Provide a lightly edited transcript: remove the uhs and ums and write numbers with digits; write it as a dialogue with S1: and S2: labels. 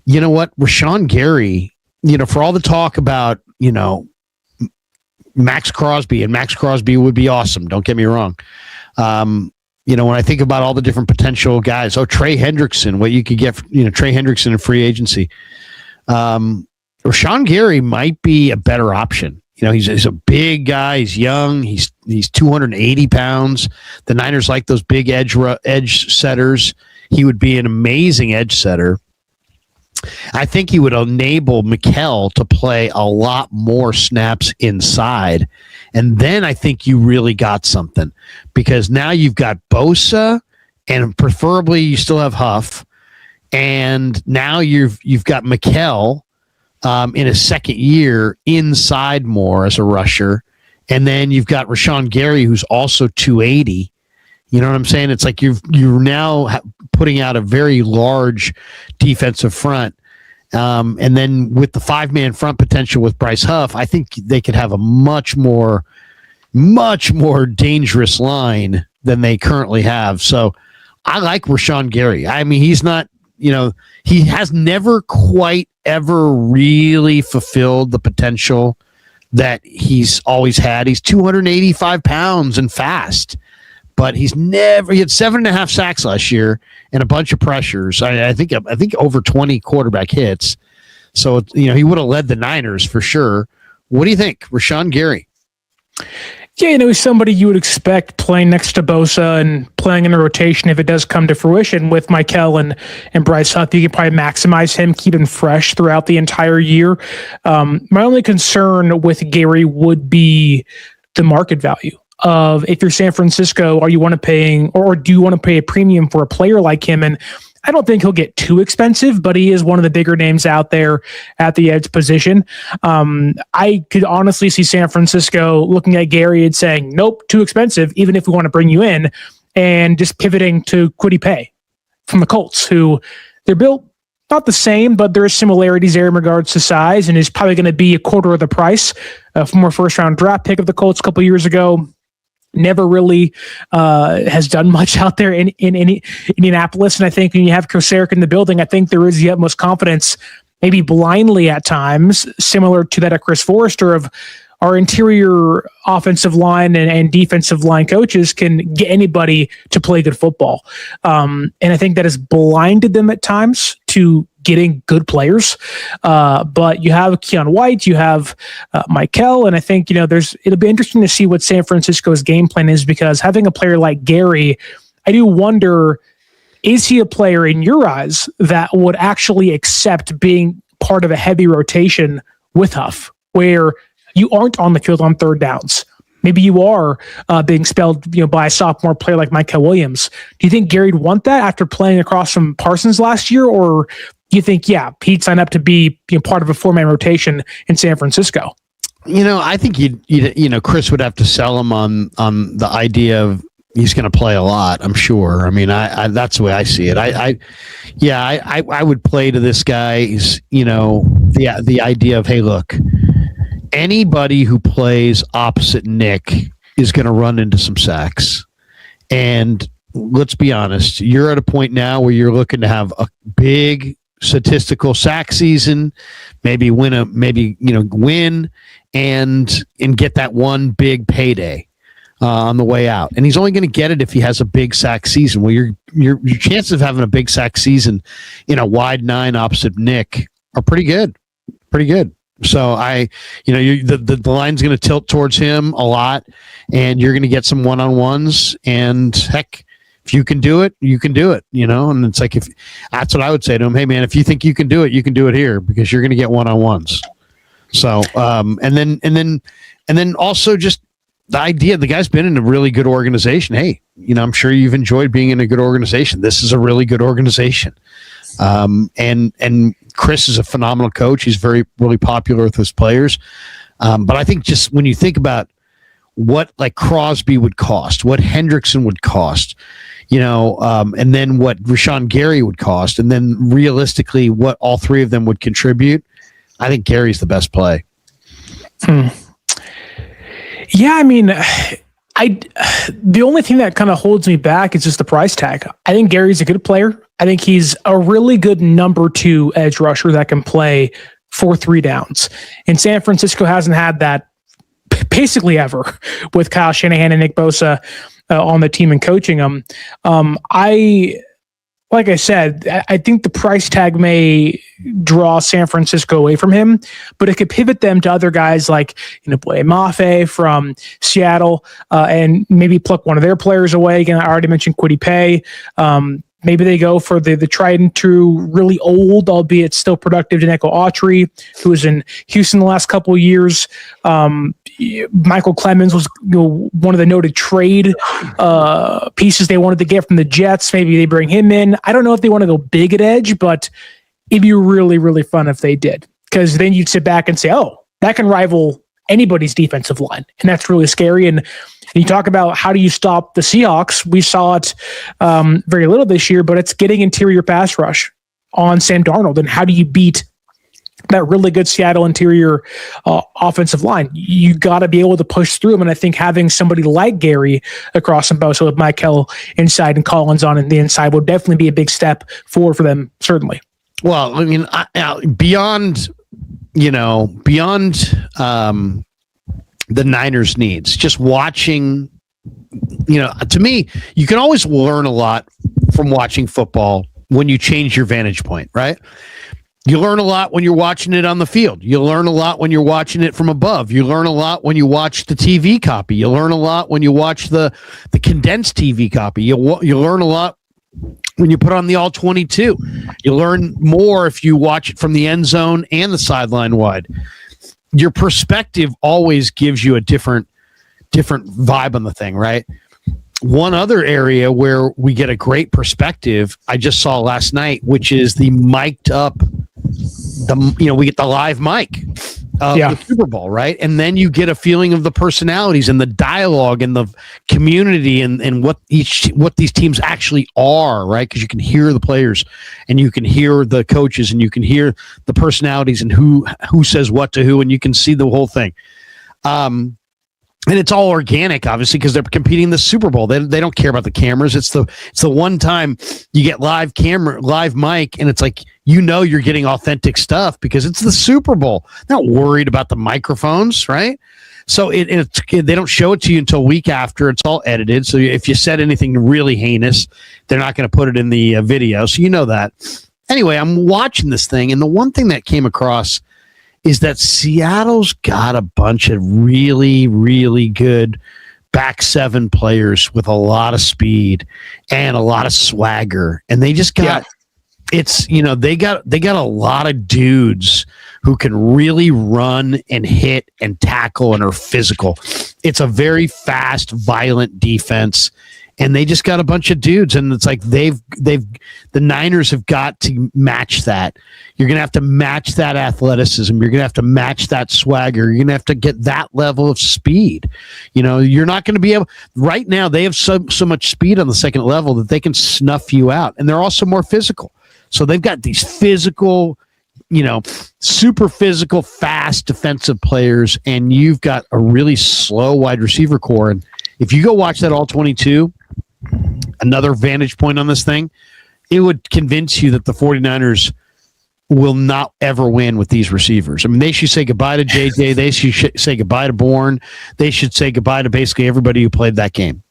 S1: you know what? Rashan Gary, for all the talk about, Max Crosby, and Max Crosby would be awesome. Don't get me wrong. When I think about all the different potential guys, Trey Hendrickson, what you could get, Trey Hendrickson in free agency. Rashan Gary might be a better option. He's a big guy. He's young. He's 280 pounds. The Niners like those big edge setters. He would be an amazing edge setter. I think he would enable Mikel to play a lot more snaps inside. And then I think you really got something, because now you've got Bosa, and preferably you still have Huff. And now you've got Mikel in his second year inside more as a rusher. And then you've got Rashan Gary, who's also 280. You know what I'm saying? It's like you're now putting out a very large defensive front. And then with the 5-man front potential with Bryce Huff, I think they could have a much more dangerous line than they currently have. So I like Rashan Gary. I mean, he's not, he has never quite ever really fulfilled the potential that he's always had. He's 285 pounds and fast. But he had 7.5 sacks last year and a bunch of pressures. I think over 20 quarterback hits. So, he would have led the Niners for sure. What do you think, Rashan Gary?
S2: Yeah, he's somebody you would expect playing next to Bosa and playing in the rotation if it does come to fruition with Mikel and Bryce Huff. You can probably maximize him, keep him fresh throughout the entire year. My only concern with Gary would be the market value. Of if you're San Francisco, do you want to pay a premium for a player like him? And I don't think he'll get too expensive, but he is one of the bigger names out there at the edge position. I could honestly see San Francisco looking at Gary and saying, nope, too expensive, even if we want to bring you in, and just pivoting to Kwity Paye from the Colts, who they're built not the same, but there are similarities there in regards to size, and is probably going to be a quarter of the price from a first-round draft pick of the Colts a couple years ago. Never really has done much out there in Indianapolis. And I think when you have Chris Eric in the building, I think there is the utmost confidence, maybe blindly at times, similar to that of Chris Forrester, of our interior offensive line and defensive line coaches can get anybody to play good football. And I think that has blinded them at times to getting good players. But you have Keon White, you have Mikel, and I think, it'll be interesting to see what San Francisco's game plan is, because having a player like Gary, I do wonder, is he a player in your eyes that would actually accept being part of a heavy rotation with Huff, where you aren't on the field on third downs? Maybe you are being spelled, by a sophomore player like Micah Williams. Do you think Gary'd want that after playing across from Parsons last year, or do you think, he'd sign up to be part of a 4-man rotation in San Francisco?
S1: I think Chris would have to sell him on the idea of he's going to play a lot. I'm sure. I mean, I that's the way I see it. I would play to this guy's, the idea of, hey, look, anybody who plays opposite Nick is going to run into some sacks. And let's be honest, you're at a point now where you're looking to have a big statistical sack season, maybe win and get that one big payday on the way out. And he's only going to get it if he has a big sack season. Well, your chances of having a big sack season in a wide 9 opposite Nick are pretty good. So the line's going to tilt towards him a lot, and you're going to get some one-on-ones. And heck, if you can do it, you can do it. And it's like, if that's what I would say to him. Hey, man, if you think you can do it here, because you're going to get one-on-ones. So and then also just the idea, the guy's been in a really good organization. Hey, I'm sure you've enjoyed being in a good organization. This is a really good organization. And Chris is a phenomenal coach. He's really popular with his players. But I think just when you think about what like Crosby would cost, what Hendrickson would cost, and then what Rashan Gary would cost, and then realistically what all three of them would contribute, I think Gary's the best play.
S2: Yeah, I mean, the only thing that kind of holds me back is just the price tag. I think Gary's a good player. I think he's a really good number 2 edge rusher that can play for 3 downs. And San Francisco hasn't had that basically ever with Kyle Shanahan and Nick Bosa on the team and coaching them. Like I said, I think the price tag may draw San Francisco away from him, but it could pivot them to other guys like, Boye Mafe from Seattle, and maybe pluck one of their players away. Again, I already mentioned Kwity Paye. Maybe they go for the tried and true, really old, albeit still productive, Danico Autry, who was in Houston the last couple of years. Michael Clemens was one of the noted trade pieces they wanted to get from the Jets. Maybe they bring him in. I don't know if they want to go big at edge, but it'd be really, really fun if they did, because then you'd sit back and say, oh, that can rival anybody's defensive line. And that's really scary. And you talk about how do you stop the Seahawks? We saw it very little this year, but it's getting interior pass rush on Sam Darnold. And how do you beat that really good Seattle interior offensive line? You got to be able to push through them. And I think having somebody like Gary across and Bosa with Michael inside and Collins on the inside will definitely be a big step forward for them, certainly.
S1: Well, I mean, beyond the Niners' needs, just watching, to me, you can always learn a lot from watching football when you change your vantage point, right? You learn a lot when you're watching it on the field. You learn a lot when you're watching it from above. You learn a lot when you watch the TV copy. You learn a lot when you watch the condensed TV copy. You learn a lot when you put on the all 22. You learn more if you watch it from the end zone and the sideline wide. Your perspective always gives you a different vibe on the thing, right? One other area where we get a great perspective, I just saw last night, which is the mic'd up, we get the live mic of the Super Bowl, right? And then you get a feeling of the personalities and the dialogue and the community and what these teams actually are, right? Because you can hear the players and you can hear the coaches and you can hear the personalities and who says what to who, and you can see the whole thing. And it's all organic, obviously, because they're competing in the Super Bowl. They don't care about the cameras. It's the one time you get live mic, and it's like, you're getting authentic stuff because it's the Super Bowl. They're not worried about the microphones, right? So they don't show it to you until a week after. It's all edited. So if you said anything really heinous, they're not going to put it in the video. So you know that. Anyway, I'm watching this thing, and the one thing that came across is that Seattle's got a bunch of really, really good back seven players with a lot of speed and a lot of swagger. And they just got, they got a lot of dudes who can really run and hit and tackle and are physical. It's a very fast, violent defense. And they just got a bunch of dudes, and it's like the Niners have got to match that. You're going to have to match that athleticism. You're going to have to match that swagger. You're going to have to get that level of speed. You're not going to be able. Right now, they have so much speed on the second level that they can snuff you out, and they're also more physical. So they've got these physical, super physical, fast defensive players, and you've got a really slow wide receiver core. And if you go watch that all 22. Another vantage point on this thing, it would convince you that the 49ers will not ever win with these receivers. I mean, they should say goodbye to JJ. They should say goodbye to Bourne. They should say goodbye to basically everybody who played that game.